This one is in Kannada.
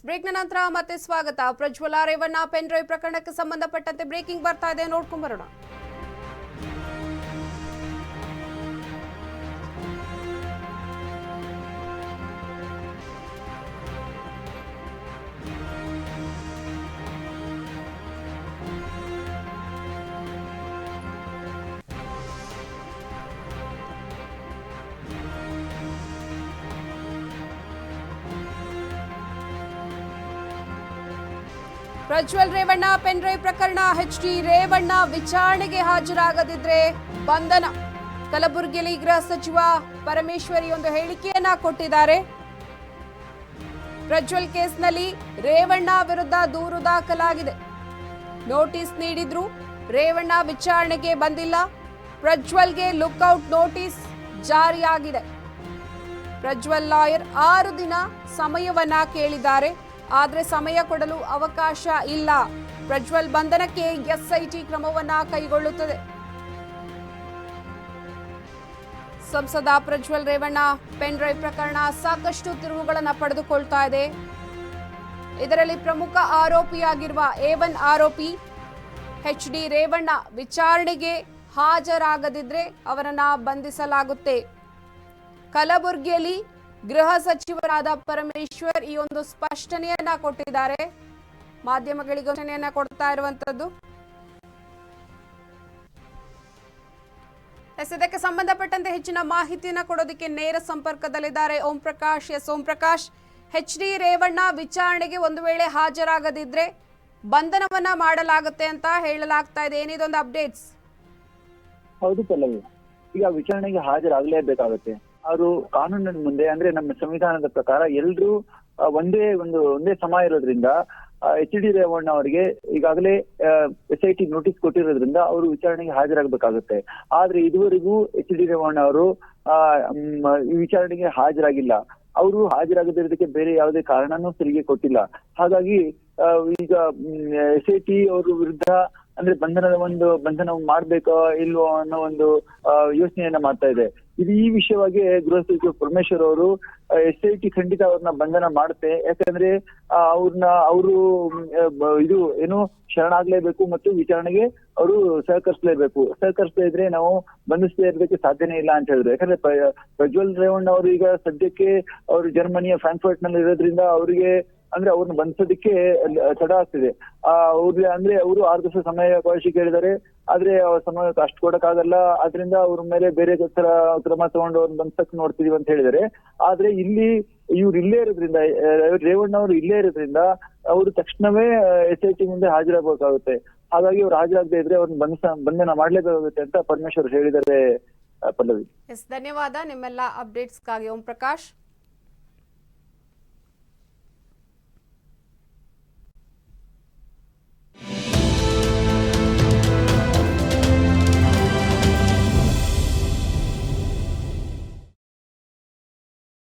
ಬ್ರೇಕ್ ನಂತರ ಮತ್ತೆ ಸ್ವಾಗತ. ಪ್ರಜ್ವಲ ರೇವಣ್ಣ ಪೆನ್ ಡ್ರೈವ್ ಪ್ರಕರಣಕ್ಕೆ ಸಂಬಂಧಪಟ್ಟಂತೆ ಬ್ರೇಕಿಂಗ್ ಬರ್ತಾ ಇದೆ, ನೋಡ್ಕೊಂಡ್ ಬರೋಣ. ಪ್ರಜ್ವಲ್ ರೇವಣ್ಣ ಪೆನ್ ಡ್ರೈವ್ ಪ್ರಕರಣ. HD ರೇವಣ್ಣ ವಿಚಾರಣೆಗೆ ಹಾಜರಾಗದಿದ್ರೆ ಬಂಧನ. ಕಲಬುರಗಿಯಲ್ಲಿ ಗೃಹ ಸಚಿವ ಪರಮೇಶ್ವರಿ ಒಂದು ಹೇಳಿಕೆಯನ್ನ ಕೊಟ್ಟಿದ್ದಾರೆ. ಪ್ರಜ್ವಲ್ ಕೇಸ್ನಲ್ಲಿ ರೇವಣ್ಣ ವಿರುದ್ಧ ದೂರು ದಾಖಲಾಗಿದೆ. ನೋಟಿಸ್ ನೀಡಿದ್ರು, ರೇವಣ್ಣ ವಿಚಾರಣೆಗೆ ಬಂದಿಲ್ಲ. ಪ್ರಜ್ವಲ್ಗೆ ಲುಕ್ಔಟ್ ನೋಟಿಸ್ ಜಾರಿಯಾಗಿದೆ. ಪ್ರಜ್ವಲ್ ಲಾಯರ್ 6 ದಿನ ಸಮಯವನ್ನ ಕೇಳಿದ್ದಾರೆ, ಆದರೆ ಸಮಯ ಕೊಡಲು ಅವಕಾಶ ಇಲ್ಲ. ಪ್ರಜ್ವಲ್ ಬಂಧನಕ್ಕೆ SIT ಕ್ರಮವನ್ನ ಕೈಗೊಳ್ಳುತ್ತದೆ. ಸಂಸದ ಪ್ರಜ್ವಲ್ ರೇವಣ್ಣ ಪೆನ್ ಡ್ರೈವ್ ಪ್ರಕರಣ ಸಾಕಷ್ಟು ತಿರುವುಗಳನ್ನು ಪಡೆದುಕೊಳ್ತಾ ಇದೆ. ಇದರಲ್ಲಿ ಪ್ರಮುಖ ಆರೋಪಿಯಾಗಿರುವ A1 ಆರೋಪಿ HD ರೇವಣ್ಣ ವಿಚಾರಣೆಗೆ ಹಾಜರಾಗದಿದ್ರೆ ಅವರನ್ನ ಬಂಧಿಸಲಾಗುತ್ತೆ. ಕಲಬುರಗಿಯಲ್ಲಿ ಗೃಹ ಸಚಿವರಾದ ಪರಮೇಶ್ವರ್ ಈ ಒಂದು ಸ್ಪಷ್ಟನೆಯನ್ನ ಕೊಟ್ಟಿದ್ದಾರೆ. ಮಾಧ್ಯಮಗಳಿಗೆ ಸ್ಪಷ್ಟನೆಯನ್ನ ಕೊಡ್ತಾ ಇರುವಂತದ್ದು. ಇದಕ್ಕೆ ಸಂಬಂಧಪಟ್ಟಂತೆ ಹೆಚ್ಚಿನ ಮಾಹಿತಿಯನ್ನ ಕೊಡೋದಕ್ಕೆ ನೇರ ಸಂಪರ್ಕದಲ್ಲಿದ್ದಾರೆ ಓಂ ಪ್ರಕಾಶ್. ಓಂ ಪ್ರಕಾಶ್, HD ರೇವಣ್ಣ ವಿಚಾರಣೆಗೆ ಒಂದು ವೇಳೆ ಹಾಜರಾಗದಿದ್ರೆ ಬಂಧನವನ್ನ ಮಾಡಲಾಗುತ್ತೆ ಅಂತ ಹೇಳಲಾಗ್ತಾ ಇದೆ. ಏನಿದೊಂದು ಅಪ್ಡೇಟ್ಸ್? ಹೌದು ಪಲ್ಲವಿ, ಈಗ ವಿಚಾರಣೆಗೆ ಹಾಜರಾಗಲೇಬೇಕಾಗುತ್ತೆ. ಅವರು ಕಾನೂನಿನ ಮುಂದೆ, ಅಂದ್ರೆ ನಮ್ಮ ಸಂವಿಧಾನದ ಪ್ರಕಾರ ಎಲ್ರೂ ಒಂದೇ ಸಮ ಇರೋದ್ರಿಂದ HD ರೇವಣ್ಣ ಅವರಿಗೆ ಈಗಾಗಲೇ SIT ನೋಟಿಸ್ ಕೊಟ್ಟಿರೋದ್ರಿಂದ ಅವರು ವಿಚಾರಣೆಗೆ ಹಾಜರಾಗಬೇಕಾಗುತ್ತೆ. ಆದ್ರೆ ಇದುವರೆಗೂ HD ರೇವಣ್ಣ ಅವರು ಈ ವಿಚಾರಣೆಗೆ ಹಾಜರಾಗಿಲ್ಲ. ಅವರು ಹಾಜರಾಗದಿರೋದಕ್ಕೆ ಬೇರೆ ಯಾವುದೇ ಕಾರಣನೂ ಸರಿಗೆ ಕೊಟ್ಟಿಲ್ಲ. ಹಾಗಾಗಿ ಈಗ SIT ಅವ್ರ ವಿರುದ್ಧ ಅಂದ್ರೆ ಬಂಧನ ಮಾಡ್ಬೇಕೋ ಇಲ್ವೋ ಅನ್ನೋ ಒಂದು ಯೋಚನೆಯನ್ನ ಮಾಡ್ತಾ ಇದೆ. ಈ ವಿಷಯವಾಗಿ ಗೃಹ ಸಚಿವ ಪರಮೇಶ್ವರ್ ಅವರು SIT ಖಂಡಿತ ಅವ್ರನ್ನ ಬಂಧನ ಮಾಡುತ್ತೆ. ಯಾಕಂದ್ರೆ ಅವರು ಇದು ಏನು ಶರಣಾಗ್ಲೇಬೇಕು ಮತ್ತು ವಿಚಾರಣೆಗೆ ಅವರು ಸಹಕರಿಸಲೇ ಇದ್ರೆ ನಾವು ಬಂಧಿಸದೇ ಇರೋದಕ್ಕೆ ಸಾಧ್ಯನೇ ಇಲ್ಲ ಅಂತ ಹೇಳಿದ್ರು. ಯಾಕಂದ್ರೆ ಪ್ರಜ್ವಲ್ ರೇವಣ್ಣ ಅವರು ಈಗ ಸದ್ಯಕ್ಕೆ ಅವರು ಜರ್ಮನಿಯ ಫ್ರಾಂಕ್ಫರ್ಟ್ ನಲ್ಲಿ ಇರೋದ್ರಿಂದ ಅವರಿಗೆ ಅಂದ್ರೆ ಅವ್ರನ್ನ ಬಂಧಿಸೋದಕ್ಕೆ ತಡ ಆಗ್ತಿದೆ. ಅವರು 6 ದಿವಸ ಸಮಯಾವಕಾಶ ಕೇಳಿದ್ದಾರೆ, ಆದ್ರೆ ಸಮಯ ಅಷ್ಟು ಕೊಡಕ್ಕಾಗಲ್ಲ. ಆದ್ರಿಂದ ಅವ್ರ ಮೇಲೆ ಬೇರೆ ತರ ಕ್ರಮ ತಗೊಂಡು ಅವ್ರನ್ನ ಬಂಧಿಸಕ್ ನೋಡ್ತಿದೀವಿ ಅಂತ ಹೇಳಿದ್ದಾರೆ. ಆದ್ರೆ ಇವ್ರು ಇಲ್ಲೇ ಇರೋದ್ರಿಂದ, ರೇವಣ್ಣ ಅವರು ಇಲ್ಲೇ ಇರೋದ್ರಿಂದ ಅವರು ತಕ್ಷಣವೇ SIT ಮುಂದೆ ಹಾಜರಾಗಬೇಕಾಗುತ್ತೆ. ಹಾಗಾಗಿ ಅವ್ರು ಹಾಜರಾಗದೇ ಇದ್ರೆ ಅವ್ರನ್ನ ಬಂಧನ ಮಾಡ್ಲೇಬೇಕಾಗುತ್ತೆ ಅಂತ ಪರಮೇಶ್ವರ್ ಹೇಳಿದ್ದಾರೆ. ಪಲ್ಲವಿ, ಧನ್ಯವಾದ ನಿಮ್ಮೆಲ್ಲ ಅಪ್ಡೇಟ್ಸ್ಗಾಗಿ ಓಂ ಪ್ರಕಾಶ್.